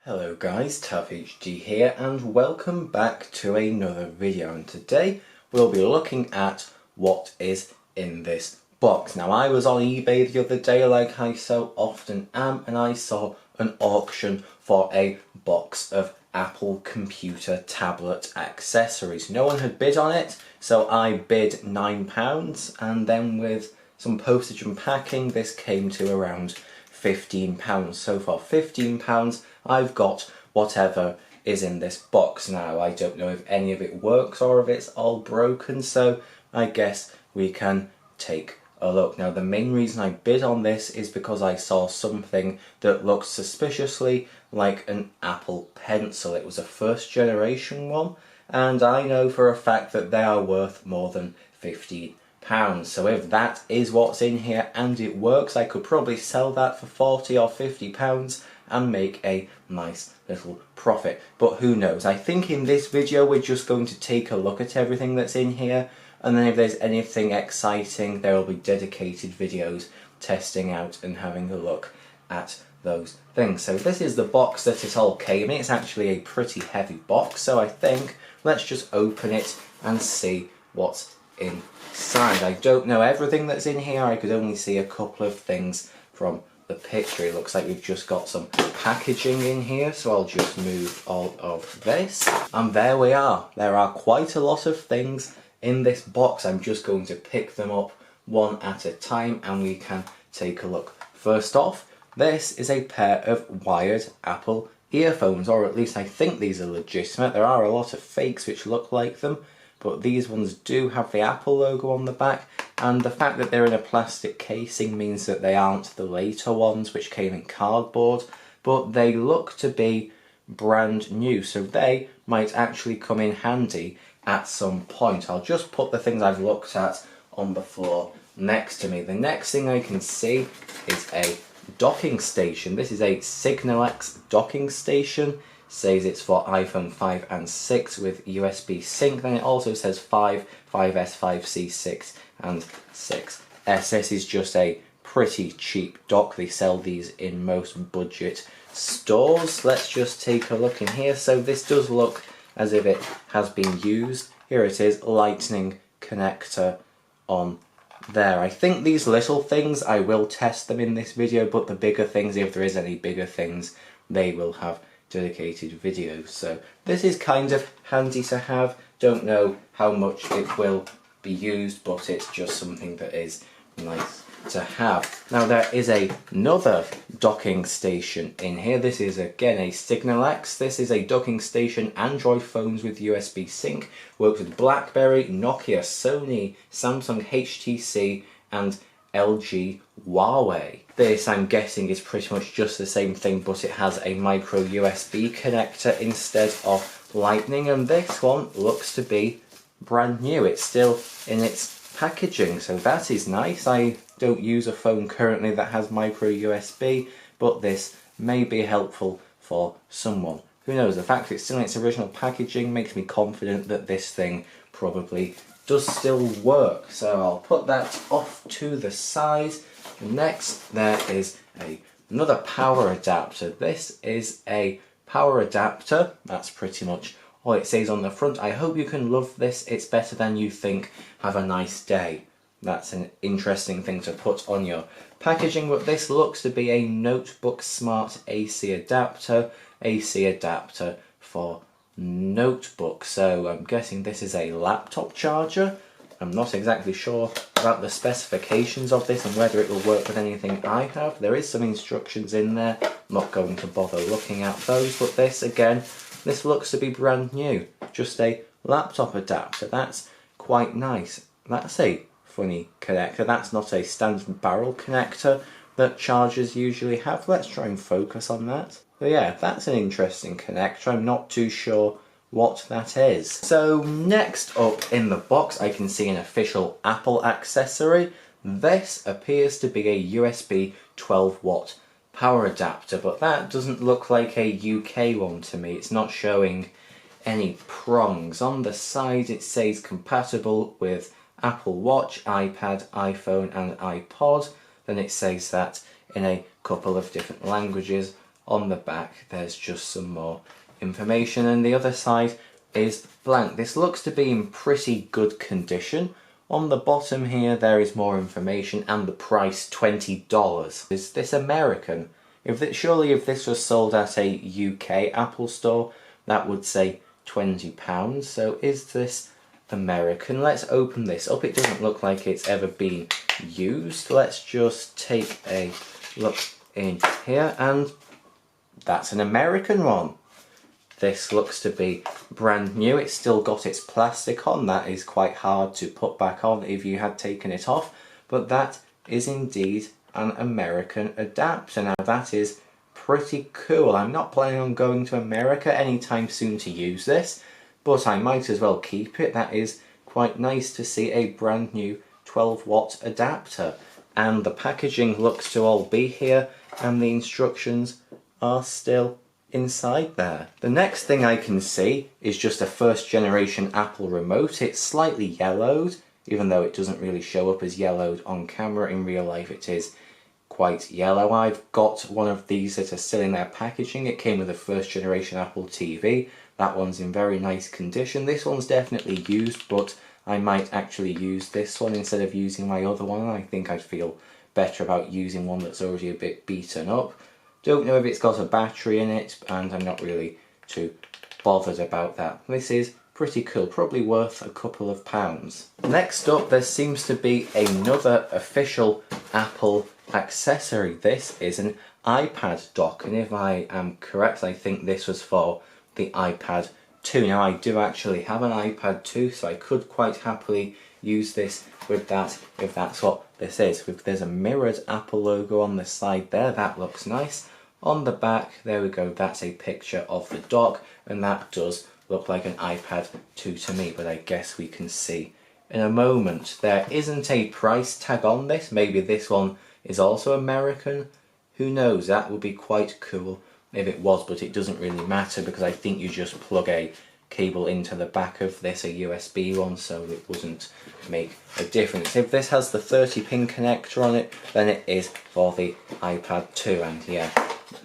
Hello guys, TavHD here and welcome back to another video, and today we'll be looking at what is in this box. Now I was on eBay the other day like I so often am, and I saw an auction for a box of Apple computer tablet accessories. No one had bid on it, so I bid £9, and then with some postage and packing this came to around £15. So for £15 I've got whatever is in this box. Now I don't know if any of it works or if it's all broken, so I guess we can take a look. Now the main reason I bid on this is because I saw something that looked suspiciously like an Apple Pencil. It was a first generation one, and I know for a fact that they are worth more than £15. So if that is what's in here and it works, I could probably sell that for £40 or £50 and make a nice little profit. But who knows? I think in this video we're just going to take a look at everything that's in here, and then if there's anything exciting there will be dedicated videos testing out and having a look at those things. So this is the box that it all came in. It's actually a pretty heavy box, so I think let's just open it and see what's inside. I don't know everything that's in here. I could only see a couple of things from the picture. It looks like we've just got some packaging in here, so I'll just move all of this, and there we are. There are quite a lot of things in this box. I'm just going to pick them up one at a time and we can take a look. First off, this is a pair of wired Apple earphones, or at least I think these are legitimate. There are a lot of fakes which look like them, but these ones do have the Apple logo on the back, and the fact that they're in a plastic casing means that they aren't the later ones which came in cardboard, but they look to be brand new, so they might actually come in handy at some point. I'll just put the things I've looked at on the floor next to me. The next thing I can see is a docking station. This is a Signal X docking station. Says it's for iPhone 5 and 6 with USB sync. Then it also says 5, 5S, 5C, 6 and 6S. This is just a pretty cheap dock. They sell these in most budget stores. Let's just take a look in here. So this does look as if it has been used. Here it is, lightning connector on there. I think these little things, I will test them in this video, but the bigger things, if there is any bigger things, they will have dedicated videos. So this is kind of handy to have. Don't know how much it will be used, but it's just something that is nice to have. Now there is another docking station in here. This is again a Signal X. This is a docking station, Android phones with USB sync, works with BlackBerry, Nokia, Sony, Samsung, HTC and LG, Huawei. This, I'm guessing, is pretty much just the same thing, but it has a micro USB connector instead of lightning, and this one looks to be brand new. It's still in its packaging, so that is nice. I don't use a phone currently that has micro USB, but this may be helpful for someone. Who knows? The fact that it's still in its original packaging makes me confident that this thing probably does still work. So I'll put that off to the side. Next there is another power adapter. This is a power adapter. That's pretty much all it says on the front. I hope you can love this. It's better than you think. Have a nice day. That's an interesting thing to put on your packaging, but this looks to be a notebook smart AC adapter. AC adapter for notebook. So I'm guessing this is a laptop charger. I'm not exactly sure about the specifications of this and whether it will work with anything I have. There is some instructions in there. I'm not going to bother looking at those, but this again, this looks to be brand new. Just a laptop adapter. That's quite nice. That's a funny connector. That's not a standard barrel connector that chargers usually have. Let's try and focus on that. But yeah, that's an interesting connector. I'm not too sure what that is. So next up in the box I can see an official Apple accessory. This appears to be a USB 12 watt power adapter, but that doesn't look like a UK one to me. It's not showing any prongs. On the side it says compatible with Apple Watch, iPad, iPhone and iPod. Then it says that in a couple of different languages On the back there's just some more information, and the other side is blank. This looks to be in pretty good condition. On the bottom here there is more information and the price, $20. Is this American? Surely if this was sold at a UK Apple store, that would say £20. So is this American? Let's open this up. It doesn't look like it's ever been used. Let's just take a look in here, and that's an American one. This looks to be brand new. It's still got its plastic on. That is quite hard to put back on if you had taken it off, but that is indeed an American adapter. Now that is pretty cool. I'm not planning on going to America anytime soon to use this, but I might as well keep it. That is quite nice to see a brand new 12-watt adapter. And the packaging looks to all be here, and the instructions are still inside there. The next thing I can see is just a first generation Apple remote. It's slightly yellowed, even though it doesn't really show up as yellowed on camera. In real life it is quite yellow. I've got one of these that are still in their packaging. It came with a first generation Apple TV. That one's in very nice condition. This one's definitely used, but I might actually use this one instead of using my other one. I think I'd feel better about using one that's already a bit beaten up. Don't know if it's got a battery in it, and I'm not really too bothered about that. This is pretty cool, probably worth a couple of pounds. Next up, there seems to be another official Apple accessory. This is an iPad dock, and if I am correct, I think this was for the iPad 2. Now I do actually have an iPad 2, so I could quite happily use this with that if that's what this is. There's a mirrored Apple logo on the side there. That looks nice. On the back, there we go, that's a picture of the dock, and that does look like an iPad 2 to me, but I guess we can see in a moment. There isn't a price tag on this. Maybe this one is also American. Who knows? That would be quite cool if it was, but it doesn't really matter because I think you just plug a cable into the back of this, a USB one, so it wouldn't make a difference. If this has the 30-pin connector on it, then it is for the iPad 2, and yeah,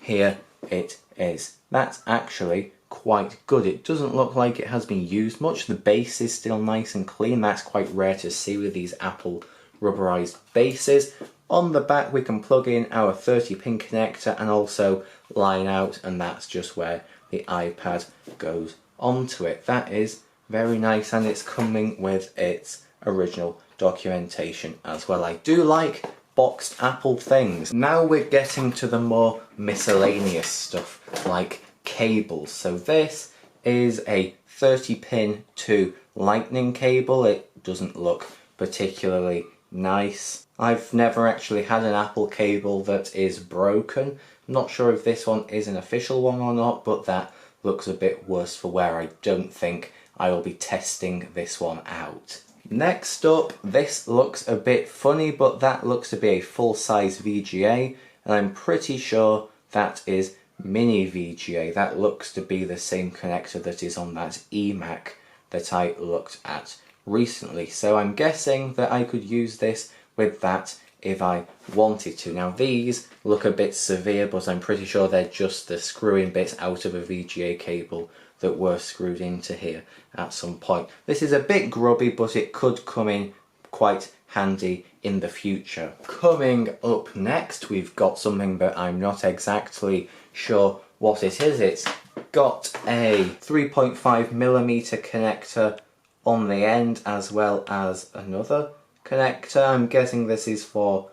here it is. That's actually quite good. It doesn't look like it has been used much. The base is still nice and clean. That's quite rare to see with these Apple rubberized bases. On the back we can plug in our 30-pin connector and also line out, and that's just where the iPad goes onto it. That is very nice, and it's coming with its original documentation as well. I do like boxed Apple things. Now we're getting to the more miscellaneous stuff like cables. So this is a 30-pin to lightning cable. It doesn't look particularly nice. I've never actually had an Apple cable that is broken. I'm not sure if this one is an official one or not, but that looks a bit worse for wear. I don't think I will be testing this one out. Next up, this looks a bit funny, but that looks to be a full-size VGA, and I'm pretty sure that is mini VGA. That looks to be the same connector that is on that eMac that I looked at recently. So I'm guessing that I could use this with that if I wanted to. Now these look a bit severe, but I'm pretty sure they're just the screw-in bits out of a VGA cable that were screwed into here at some point. This is a bit grubby, but it could come in quite handy in the future. Coming up next, we've got something that I'm not exactly sure what it is. It's got a 3.5mm connector on the end, as well as another connector. I'm guessing this is for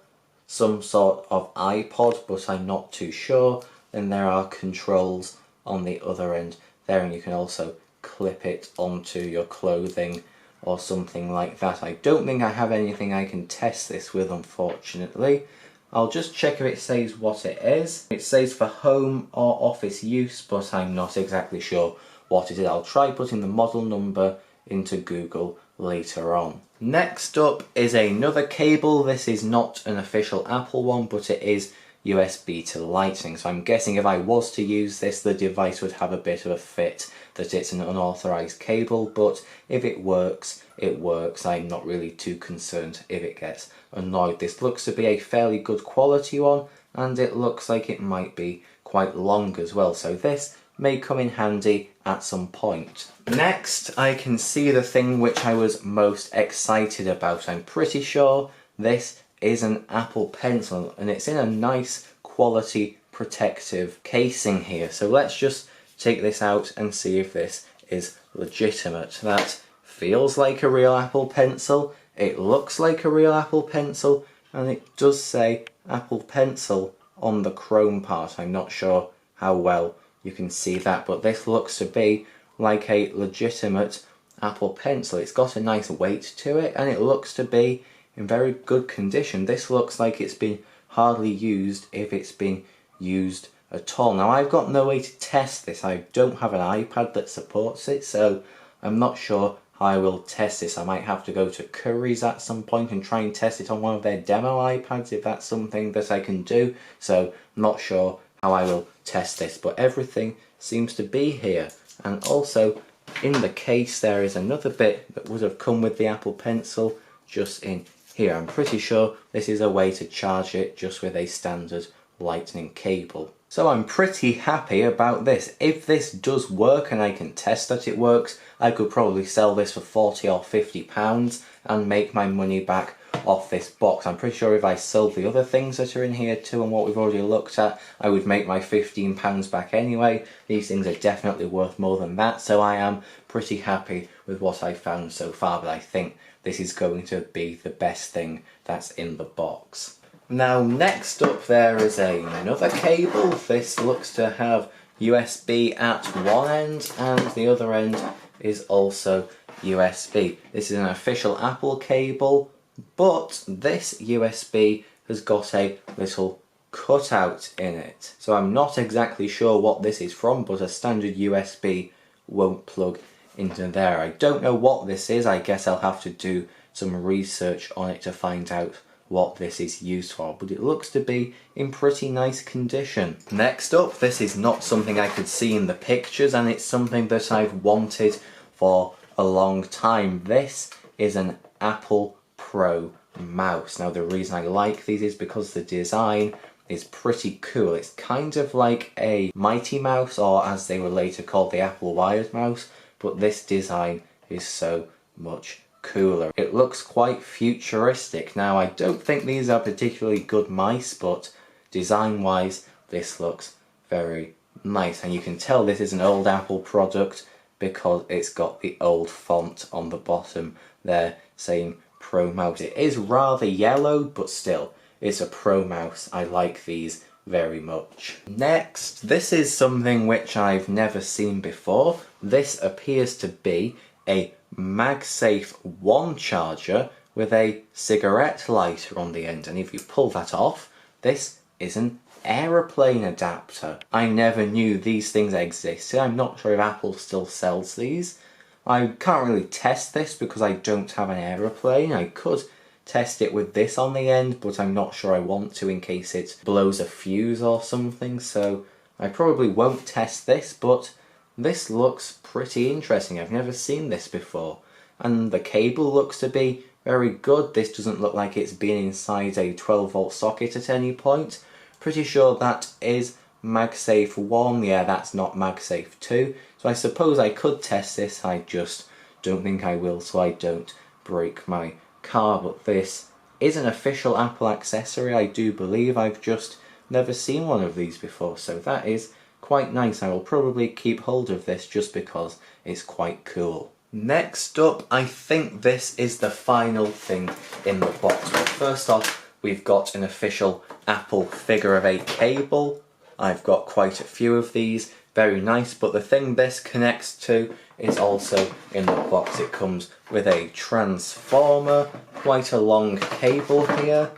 some sort of iPod, but I'm not too sure. Then there are controls on the other end there, and you can also clip it onto your clothing or something like that. I don't think I have anything I can test this with, unfortunately. I'll just check if it says what it is. It says for home or office use, but I'm not exactly sure what it is. I'll try putting the model number into Google later on. Next up is another cable. This is not an official Apple one, but it is USB to Lightning. So I'm guessing if I was to use this, the device would have a bit of a fit that it's an unauthorized cable, but if it works, it works. I'm not really too concerned if it gets annoyed. This looks to be a fairly good quality one, and it looks like it might be quite long as well, so this may come in handy at some point. Next, I can see the thing which I was most excited about. I'm pretty sure this is an Apple Pencil, and it's in a nice quality protective casing here. So let's just take this out and see if this is legitimate. That feels like a real Apple Pencil, it looks like a real Apple Pencil, and it does say Apple Pencil on the chrome part. I'm not sure how well you can see that, but this looks to be like a legitimate Apple Pencil. It's got a nice weight to it, and it looks to be in very good condition. This looks like it's been hardly used, if it's been used at all. Now, I've got no way to test this. I don't have an iPad that supports it, so I'm not sure how I will test this. I might have to go to Curry's at some point and try and test it on one of their demo iPads, if that's something that I can do. So I'm not sure how I will test this, but everything seems to be here. And also in the case there is another bit that would have come with the Apple Pencil just in here. I'm pretty sure this is a way to charge it just with a standard lightning cable. So I'm pretty happy about this. If this does work and I can test that it works, I could probably sell this for £40 or £50 and make my money back off this box. I'm pretty sure if I sold the other things that are in here too and what we've already looked at, I would make my £15 back anyway. These things are definitely worth more than that, so I am pretty happy with what I found so far, but I think this is going to be the best thing that's in the box. Now, next up there is another cable. This looks to have USB at one end and the other end is also USB. This is an official Apple cable, but this USB has got a little cutout in it. So I'm not exactly sure what this is from, but a standard USB won't plug into there. I don't know what this is. I guess I'll have to do some research on it to find out what this is used for, but it looks to be in pretty nice condition. Next up, this is not something I could see in the pictures, and it's something that I've wanted for a long time. This is an Apple Pro mouse. Now, the reason I like these is because the design is pretty cool. It's kind of like a Mighty Mouse, or as they were later called, the Apple Wired mouse, but this design is so much cooler. It looks quite futuristic. Now, I don't think these are particularly good mice, but design wise this looks very nice, and you can tell this is an old Apple product because it's got the old font on the bottom there saying Pro Mouse. It is rather yellow, but still, it's a Pro Mouse. I like these very much. Next, this is something which I've never seen before. This appears to be a MagSafe 1 charger with a cigarette lighter on the end, and if you pull that off, this is an aeroplane adapter. I never knew these things existed. I'm not sure if Apple still sells these. I can't really test this because I don't have an aeroplane. I could test it with this on the end, but I'm not sure I want to in case it blows a fuse or something, so I probably won't test this, but this looks pretty interesting. I've never seen this before, and the cable looks to be very good. This doesn't look like it's been inside a 12-volt socket at any point. Pretty sure that is MagSafe 1, yeah, that's not MagSafe 2, so I suppose I could test this. I just don't think I will, so I don't break my car. But this is an official Apple accessory, I do believe. I've just never seen one of these before, so that is quite nice. I will probably keep hold of this just because it's quite cool. Next up, I think this is the final thing in the box. But first off, we've got an official Apple figure of 8 cable. I've got quite a few of these, very nice, but the thing this connects to is also in the box. It comes with a transformer, quite a long cable here,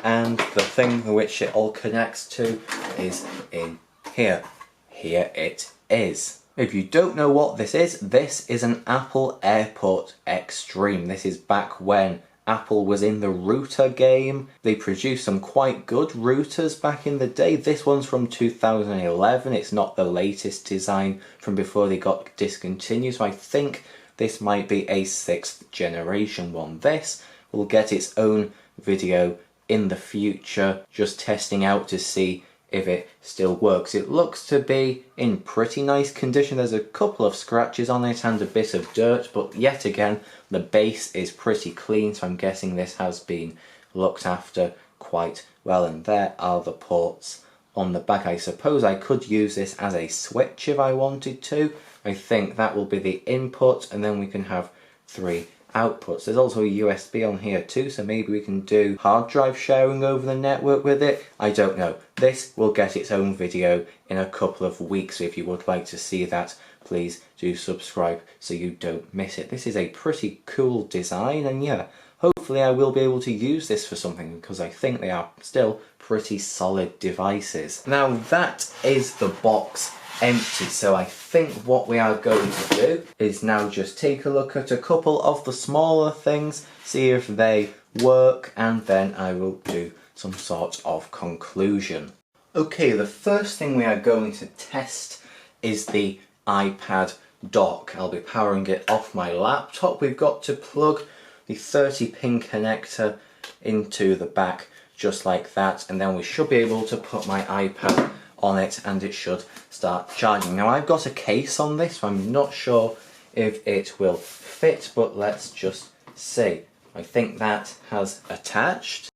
and the thing which it all connects to is in here. Here it is. If you don't know what this is an Apple AirPort Extreme. This is back when Apple was in the router game. They produced some quite good routers back in the day. This one's from 2011. It's not the latest design from before they got discontinued, so I think this might be a 6th generation one. This will get its own video in the future, just testing out to see if it still works. It looks to be in pretty nice condition. There's a couple of scratches on it and a bit of dirt, but yet again the base is pretty clean, so I'm guessing this has been looked after quite well. And there are the ports on the back. I suppose I could use this as a switch if I wanted to. I think that will be the input, and then we can have 3 outputs. There's also a USB on here too, so maybe we can do hard drive sharing over the network with it. I don't know. This will get its own video in a couple of weeks, so if you would like to see that, please do subscribe so you don't miss it. This is a pretty cool design, and yeah, hopefully I will be able to use this for something, because I think they are still pretty solid devices. Now that is the box empty, so I think what we are going to do is now just take a look at a couple of the smaller things, see if they work, and then I will do some sort of conclusion. Okay, the first thing we are going to test is the iPad dock. I'll be powering it off my laptop. We've got to plug the 30-pin connector into the back just like that, and then we should be able to put my iPad on it and it should start charging. Now I've got a case on this, so I'm not sure if it will fit, but let's just see. I think that has attached.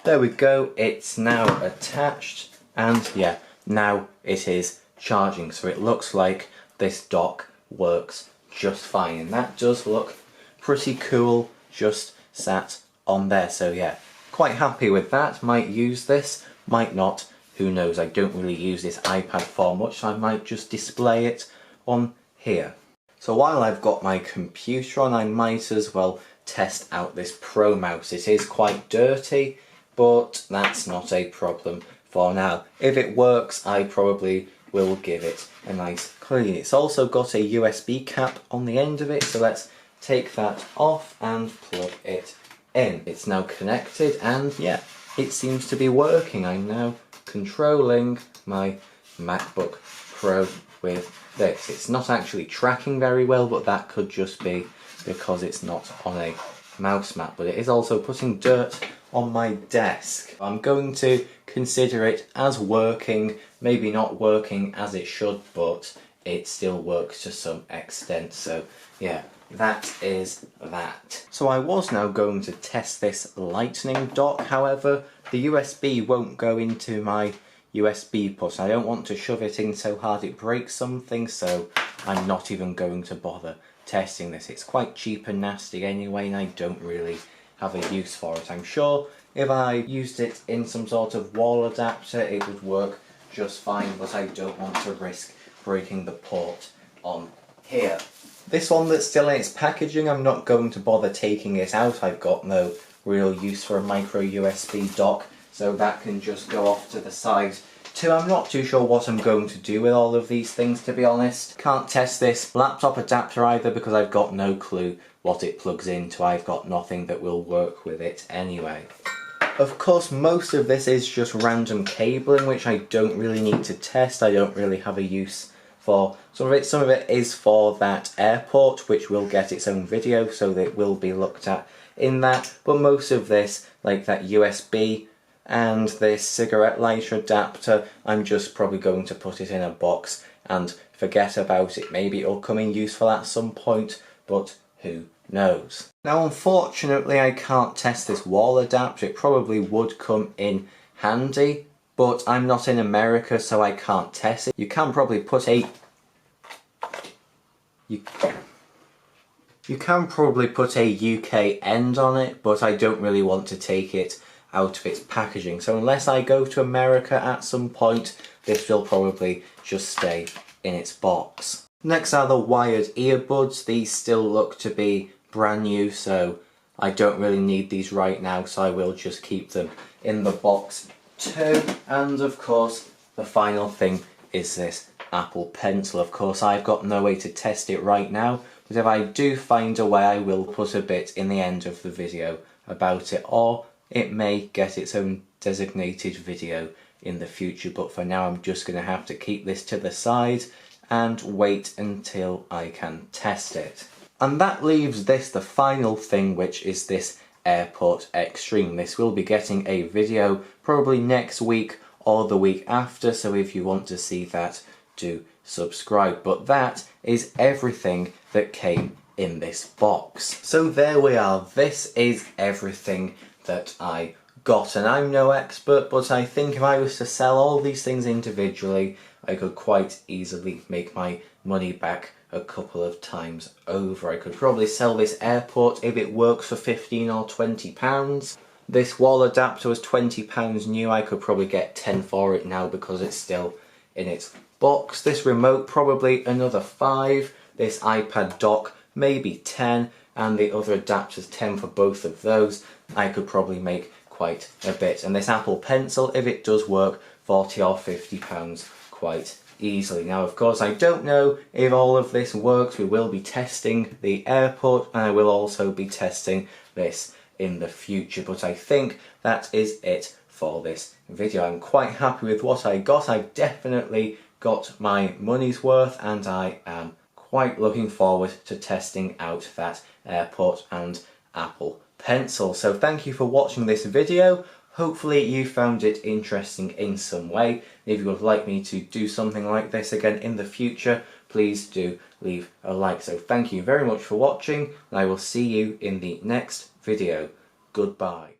There we go, it's now attached, and yeah, now it is charging, so it looks like this dock works just fine, and that does look pretty cool just sat on there. So yeah, quite happy with that. Might use this, might not, who knows. I don't really use this iPad for much, so I might just display it on here. So while I've got my computer on, I might as well test out this Pro mouse. It is quite dirty, but that's not a problem for now. If it works, I probably will give it a nice clean. It's also got a USB cap on the end of it, so let's take that off and plug it in. It's now connected, and yeah, it seems to be working. I'm now controlling my MacBook Pro with this. It's not actually tracking very well, but that could just be because it's not on a mouse mat, but it is also putting dirt on my desk. I'm going to consider it as working, maybe not working as it should, but it still works to some extent. So yeah, that is that. So I was now going to test this lightning dock, however the USB won't go into my USB port. I don't want to shove it in so hard it breaks something, so I'm not even going to bother testing this. It's quite cheap and nasty anyway, and I don't really have a use for it. I'm sure if I used it in some sort of wall adapter it would work just fine, but I don't want to risk breaking the port on here. This one that's still in its packaging, I'm not going to bother taking it out. I've got no real use for a micro USB dock, so that can just go off to the side too. I'm not too sure what I'm going to do with all of these things, to be honest. Can't test this laptop adapter either because I've got no clue what it plugs into. I've got nothing that will work with it anyway. Of course, most of this is just random cabling, which I don't really need to test. I don't really have a use for some of it. Some of it is for that airport, which will get its own video, so that it will be looked at in that. But most of this, like that USB and this cigarette lighter adapter, I'm just probably going to put it in a box and forget about it. Maybe it'll come in useful at some point, but who knows. Now unfortunately I can't test this wall adapter. It probably would come in handy, but I'm not in America, so I can't test it. You can probably put a You can probably put a UK end on it, but I don't really want to take it out of its packaging. So unless I go to America at some point, this will probably just stay in its box. Next are the wired earbuds. These still look to be brand new, so I don't really need these right now, so I will just keep them in the box too. And of course, the final thing is this Apple Pencil. Of course, I've got no way to test it right now, but if I do find a way, I will put a bit in the end of the video about it, or it may get its own designated video in the future. But for now, I'm just going to have to keep this to the side and wait until I can test it. And that leaves this, the final thing, which is this Airport Extreme. This will be getting a video probably next week or the week after, so if you want to see that, do subscribe. But that is everything that came in this box. So there we are, this is everything that I got, and I'm no expert, but I think if I was to sell all these things individually, I could quite easily make my money back a couple of times over. I could probably sell this airport if it works for £15 or £20. This wall adapter was £20 new. I could probably get 10 for it now because it's still in its box. This remote probably another 5. This iPad dock maybe 10, and the other adapters 10 for both of those. I could probably make quite a bit. And this Apple Pencil, if it does work, £40 or £50 quite easily. Now of course I don't know if all of this works. We will be testing the airport, and I will also be testing this in the future, but I think that is it for this video. I'm quite happy with what I got. I've definitely got my money's worth, and I am quite looking forward to testing out that airport and Apple Pencil. So thank you for watching this video. Hopefully you found it interesting in some way. If you would like me to do something like this again in the future, please do leave a like. So thank you very much for watching, and I will see you in the next video. Goodbye.